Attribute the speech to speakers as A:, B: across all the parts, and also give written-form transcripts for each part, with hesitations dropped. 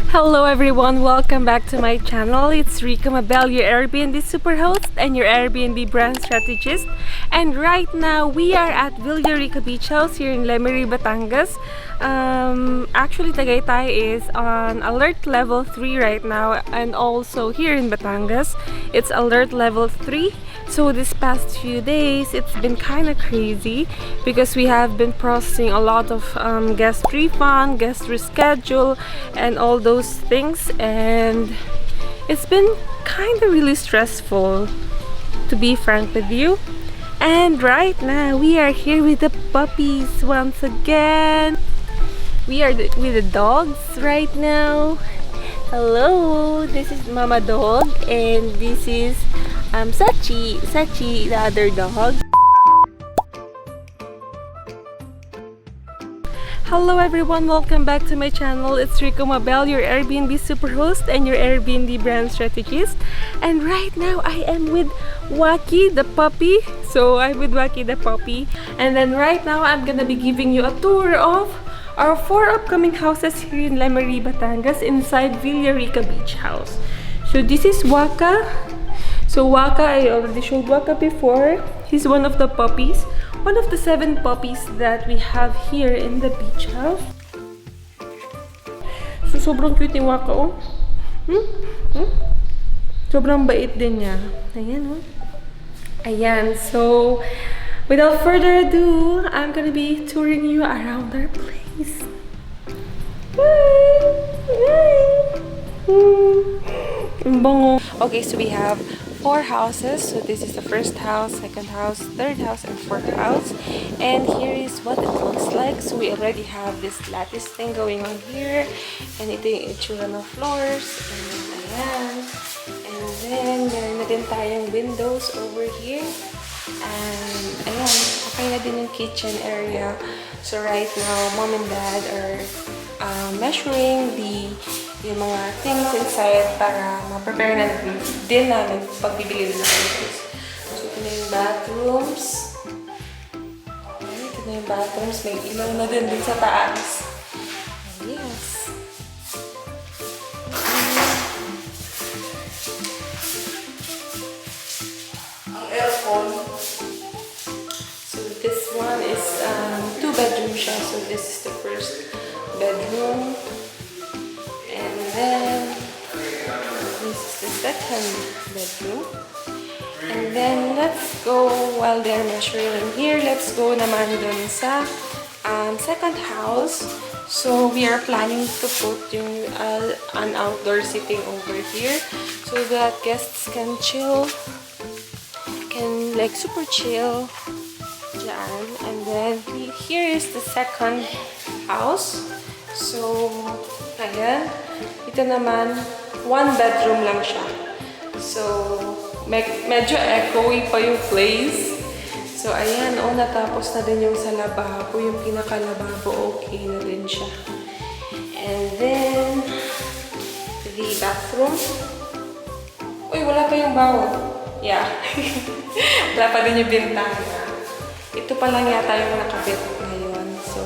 A: Hello everyone, welcome back to my channel. It's Rica Mabelle, your Airbnb superhost and your Airbnb brand strategist. And right now we are at Villa Rica Beach House here in Lemerybatangas. Actually Tagaytay is on alert level 3 right now, and also here in Batangas it's alert level 3. So this past few days it's been kind of crazy because we have been processing a lot of guest refund, guest reschedule, and all those things, and it's been kind of really stressful, to be frank with you. And right now we are here with the puppies once again. We are with the dogs right now. Hello, this is Mama Dog, and this is Sachi, the other dog. Hello everyone, welcome back to my channel. It's Rica Mabelle, your Airbnb superhost and your Airbnb brand strategist. And right now I am with Wacky the puppy. So I'm with Wacky the puppy. And then right now I'm gonna be giving you a tour of our 4 upcoming houses here in Lemerybatangas inside Villa Rica Beach House. So this is Waka. So Waka, I already showed Waka before. He's one of the puppies. One of the 7 puppies that we have here in the beach house. So sobrang cute ni Waka, oh. Sobrang bait din niya. Ayan, oh. Ayan, so without further ado, I'm gonna be touring you around our place. Ang bango. Okay, so we have 4 houses. So this is the first house, second house, third house, and fourth house. And here is what it looks like. So we already have this lattice thing going on here. And ito yung itsura ng floors. And ayan. And then, meron na din tayong windows over here. And ayan, okay na din yung kitchen area. So right now, mom and dad are measuring yung mga things inside para ma-prepare na din namin pagbibili ng windows. So ito na yung bathrooms. Okay, ito na yung bathrooms. May ilaw na din sa taas. Yes. Ang aircon. So this one is 2 bedroom siya. So this is the first bedroom. And then this is the second bedroom. And then let's go, while they're measuring here, let's go naman dun sa second house. So we are planning to put yung an outdoor seating over here so that guests can chill, can like super chill dyan. And then here is the second house. So ayan, ito naman 1 bedroom lang siya. So medyo echoey pa yung place. So ayan, natapos na din yung sa lababo, yung pinakalababo, okay na din siya. And then the bathroom. Uy, wala pa yung bawal. Yeah. Wala pa din yung bintana. Ito pa lang yata yung nakabit ngayon. So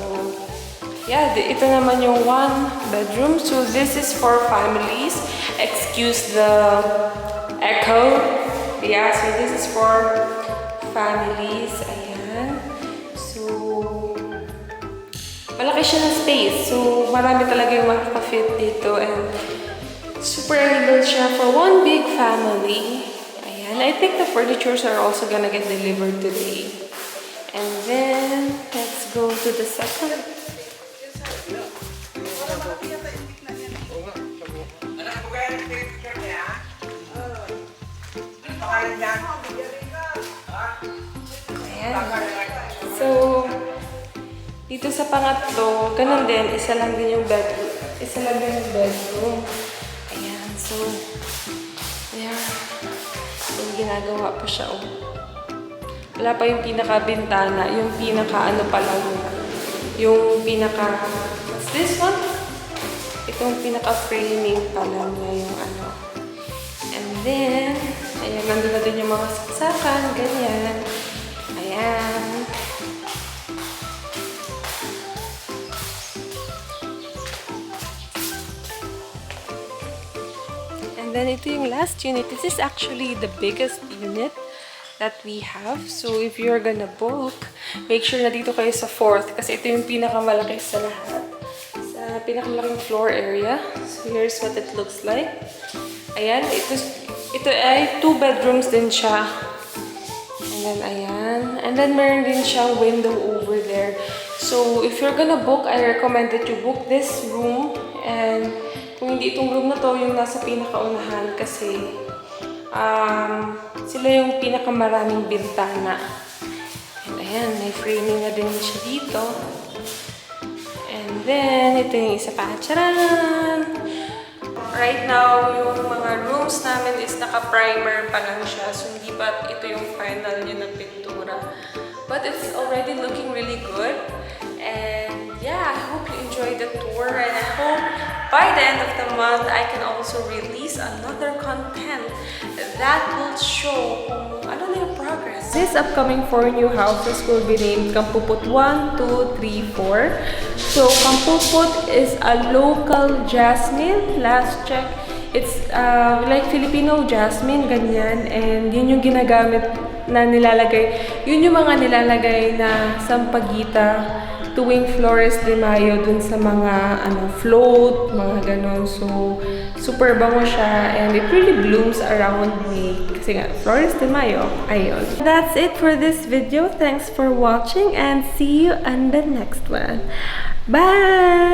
A: yeah, ito naman yung 1 bedroom. So this is for families. Excuse the echo. Yeah, so this is for families. Ayan. So malaki siya ng space. So marami talaga yung makaka-fit dito. And super little siya for 1 big family. Ayan. I think the furnitures are also gonna get delivered today. And then let's go to the second. So, dito sa pangatlo, ganun din, isa lang din yung bedroom. Ayan, so, yeah. Yung ginagawa pa siya, oh. Wala pa yung pinaka-bintana, yung pinaka-ano pa lang, yung pinaka, what's this one? Itong pinaka-framing pa lang niya yung ano. And then, ayan, nandun na din yung mga saksakan, ganyan. Ayan. then ito yung last unit. This is actually the biggest unit that we have. So if you're gonna book, make sure na dito kayo sa 4th kasi ito yung pinakamalaki sa lahat. Sa pinakamalaking floor area. So here's what it looks like. Ayan, ito ay 2 bedrooms din siya. And then ayan. And then meron din siyang window over there. So if you're gonna book, I recommend that you book this room. And kung hindi itong room na to, yung nasa pinakaunahan kasi sila yung pinakamaraming bintana. And ayan, may framing na din siya dito. And then, ito yung isa pa. Charan! Right now, yung mga rooms namin is naka-primer pa lang siya. So, hindi pa ito yung final niya ng pintura. But it's already looking really good. And yeah, I hope you enjoyed the tour. And I hope by the end of the month, I can also release another content that will show kung ano na yung progress. This upcoming 4 new houses will be named Kampuput 1, 2, 3, 4. So, Kampuput is a local jasmine. Last check, it's like Filipino jasmine, ganyan. And yun yung ginagamit na nilalagay. Yun yung mga nilalagay na Sampaguita tuwing Flores de Mayo dun sa mga float, mga ganon. So, super bango siya and it really blooms around May. Kasi nga, Flores de Mayo, ayun. That's it for this video. Thanks for watching and see you on the next one. Bye!